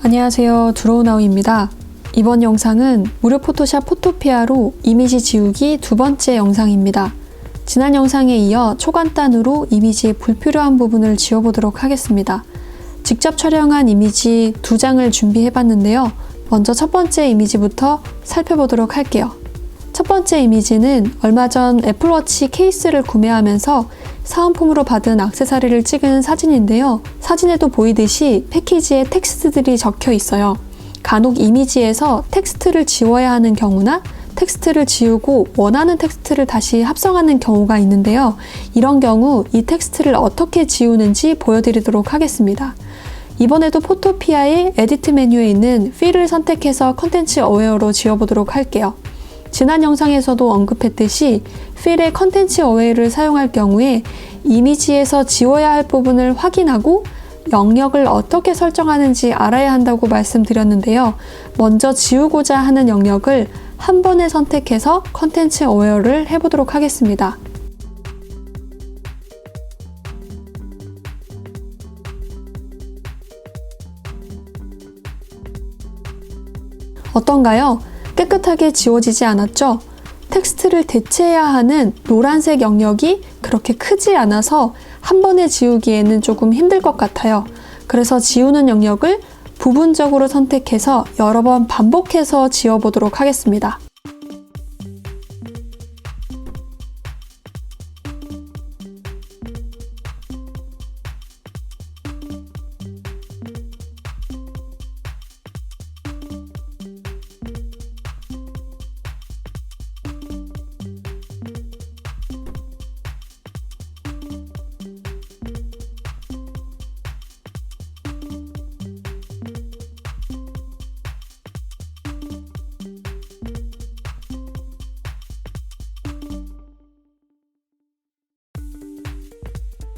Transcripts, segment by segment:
안녕하세요, 드로우나우입니다. 이번 영상은 무료 포토샵 포토피아로 이미지 지우기 두 번째 영상입니다. 지난 영상에 이어 초간단으로 이미지의 불필요한 부분을 지워보도록 하겠습니다. 직접 촬영한 이미지 2장을 준비해봤는데요. 먼저 첫 번째 이미지부터 살펴보도록 할게요. 첫 번째 이미지는 얼마 전 애플워치 케이스를 구매하면서 사은품으로 받은 액세서리를 찍은 사진인데요. 사진에도 보이듯이 패키지에 텍스트들이 적혀 있어요. 간혹 이미지에서 텍스트를 지워야 하는 경우나 텍스트를 지우고 원하는 텍스트를 다시 합성하는 경우가 있는데요. 이런 경우 이 텍스트를 어떻게 지우는지 보여드리도록 하겠습니다. 이번에도 포토피아의 에디트 메뉴에 있는 필을 선택해서 컨텐츠 어웨어로 지워보도록 할게요. 지난 영상에서도 언급했듯이 필의 컨텐츠 어웨이를 사용할 경우에 이미지에서 지워야 할 부분을 확인하고 영역을 어떻게 설정하는지 알아야 한다고 말씀드렸는데요. 먼저 지우고자 하는 영역을 한 번에 선택해서 컨텐츠 어웨어를 해보도록 하겠습니다. 어떤가요? 깨끗하게 지워지지 않았죠? 텍스트를 대체해야 하는 노란색 영역이 그렇게 크지 않아서 한 번에 지우기에는 조금 힘들 것 같아요. 그래서 지우는 영역을 부분적으로 선택해서 여러 번 반복해서 지워보도록 하겠습니다.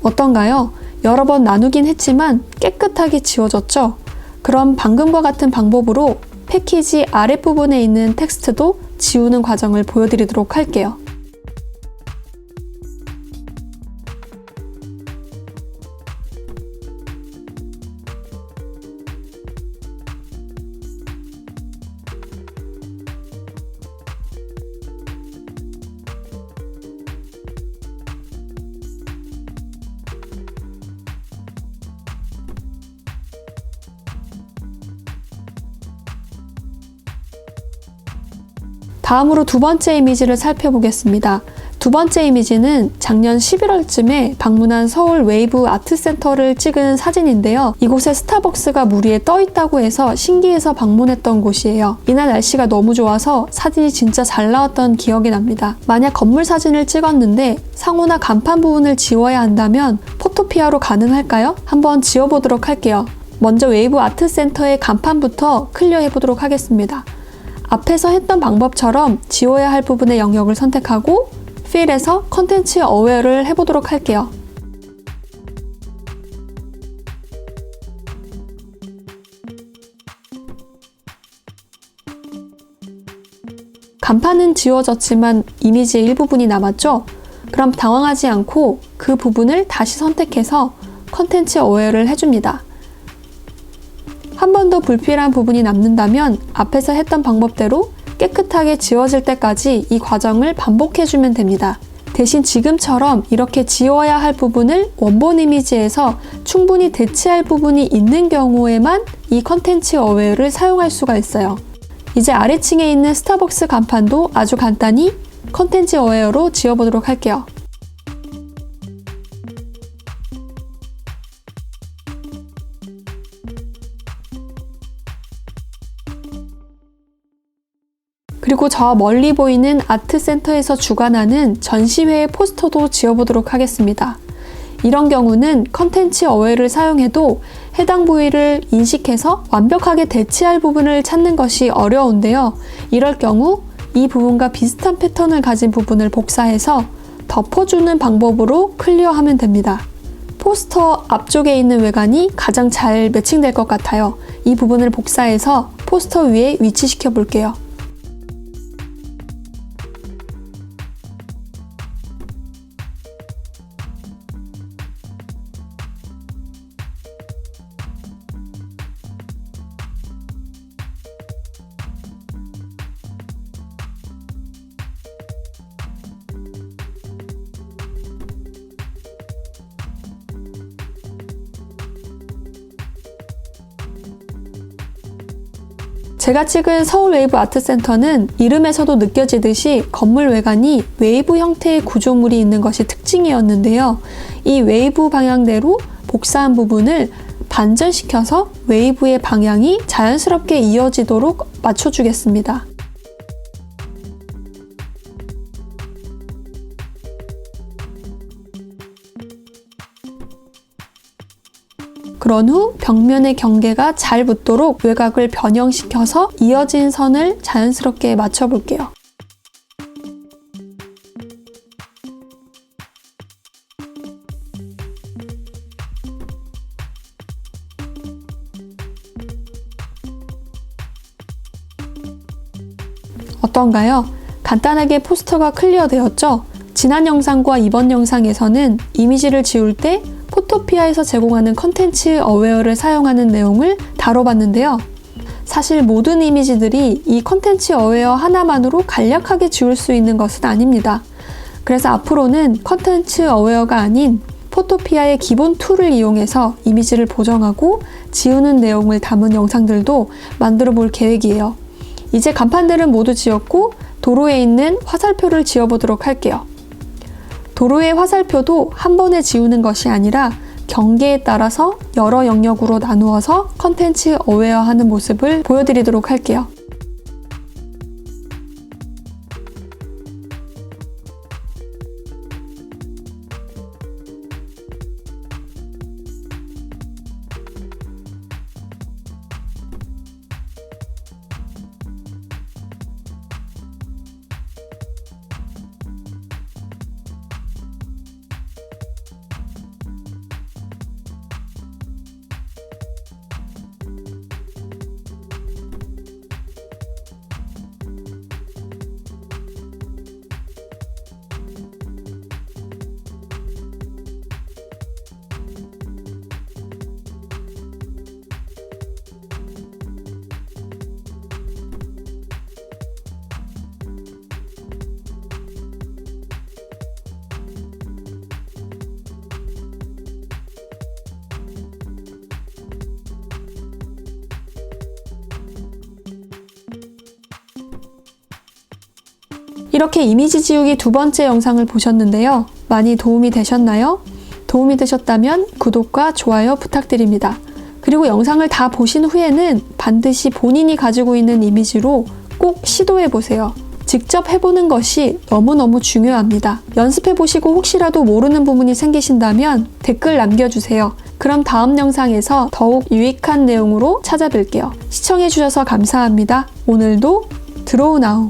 어떤가요? 여러 번 나누긴 했지만 깨끗하게 지워졌죠? 그럼 방금과 같은 방법으로 패키지 아랫부분에 있는 텍스트도 지우는 과정을 보여드리도록 할게요. 다음으로 두 번째 이미지를 살펴보겠습니다. 두 번째 이미지는 작년 11월쯤에 방문한 서울 웨이브 아트센터를 찍은 사진인데요. 이곳에 스타벅스가 물 위에 떠 있다고 해서 신기해서 방문했던 곳이에요. 이날 날씨가 너무 좋아서 사진이 진짜 잘 나왔던 기억이 납니다. 만약 건물 사진을 찍었는데 상호나 간판 부분을 지워야 한다면 포토피아로 가능할까요? 한번 지워보도록 할게요. 먼저 웨이브 아트센터의 간판부터 클리어해보도록 하겠습니다. 앞에서 했던 방법처럼 지워야 할 부분의 영역을 선택하고 필에서 컨텐츠 어웨어를 해보도록 할게요. 간판은 지워졌지만 이미지의 일부분이 남았죠? 그럼 당황하지 않고 그 부분을 다시 선택해서 컨텐츠 어웨어를 해줍니다. 한 번 더 불필요한 부분이 남는다면 앞에서 했던 방법대로 깨끗하게 지워질 때까지 이 과정을 반복해주면 됩니다. 대신 지금처럼 이렇게 지워야 할 부분을 원본 이미지에서 충분히 대체할 부분이 있는 경우에만 이 컨텐츠 어웨어를 사용할 수가 있어요. 이제 아래층에 있는 스타벅스 간판도 아주 간단히 컨텐츠 어웨어로 지워보도록 할게요. 그리고 저 멀리 보이는 아트센터에서 주관하는 전시회의 포스터도 지워보도록 하겠습니다. 이런 경우는 컨텐츠 어웨어를 사용해도 해당 부위를 인식해서 완벽하게 대체할 부분을 찾는 것이 어려운데요. 이럴 경우 이 부분과 비슷한 패턴을 가진 부분을 복사해서 덮어주는 방법으로 클리어하면 됩니다. 포스터 앞쪽에 있는 외관이 가장 잘 매칭될 것 같아요. 이 부분을 복사해서 포스터 위에 위치시켜 볼게요. 제가 찍은 서울 웨이브 아트센터는 이름에서도 느껴지듯이 건물 외관이 웨이브 형태의 구조물이 있는 것이 특징이었는데요. 이 웨이브 방향대로 복사한 부분을 반전시켜서 웨이브의 방향이 자연스럽게 이어지도록 맞춰주겠습니다. 그런 후 벽면의 경계가 잘 붙도록 외곽을 변형시켜서 이어진 선을 자연스럽게 맞춰볼게요. 어떤가요? 간단하게 포스터가 클리어되었죠? 지난 영상과 이번 영상에서는 이미지를 지울 때 포토피아에서 제공하는 컨텐츠 어웨어를 사용하는 내용을 다뤄봤는데요. 사실 모든 이미지들이 이 컨텐츠 어웨어 하나만으로 간략하게 지울 수 있는 것은 아닙니다. 그래서 앞으로는 컨텐츠 어웨어가 아닌 포토피아의 기본 툴을 이용해서 이미지를 보정하고 지우는 내용을 담은 영상들도 만들어 볼 계획이에요. 이제 간판들은 모두 지웠고 도로에 있는 화살표를 지워보도록 할게요. 도로의 화살표도 한 번에 지우는 것이 아니라 경계에 따라서 여러 영역으로 나누어서 컨텐츠 어웨어하는 모습을 보여드리도록 할게요. 이렇게 이미지 지우기 두 번째 영상을 보셨는데요. 많이 도움이 되셨나요? 도움이 되셨다면 구독과 좋아요 부탁드립니다. 그리고 영상을 다 보신 후에는 반드시 본인이 가지고 있는 이미지로 꼭 시도해보세요. 직접 해보는 것이 너무너무 중요합니다. 연습해보시고 혹시라도 모르는 부분이 생기신다면 댓글 남겨주세요. 그럼 다음 영상에서 더욱 유익한 내용으로 찾아뵐게요. 시청해주셔서 감사합니다. 오늘도 드로우 나우.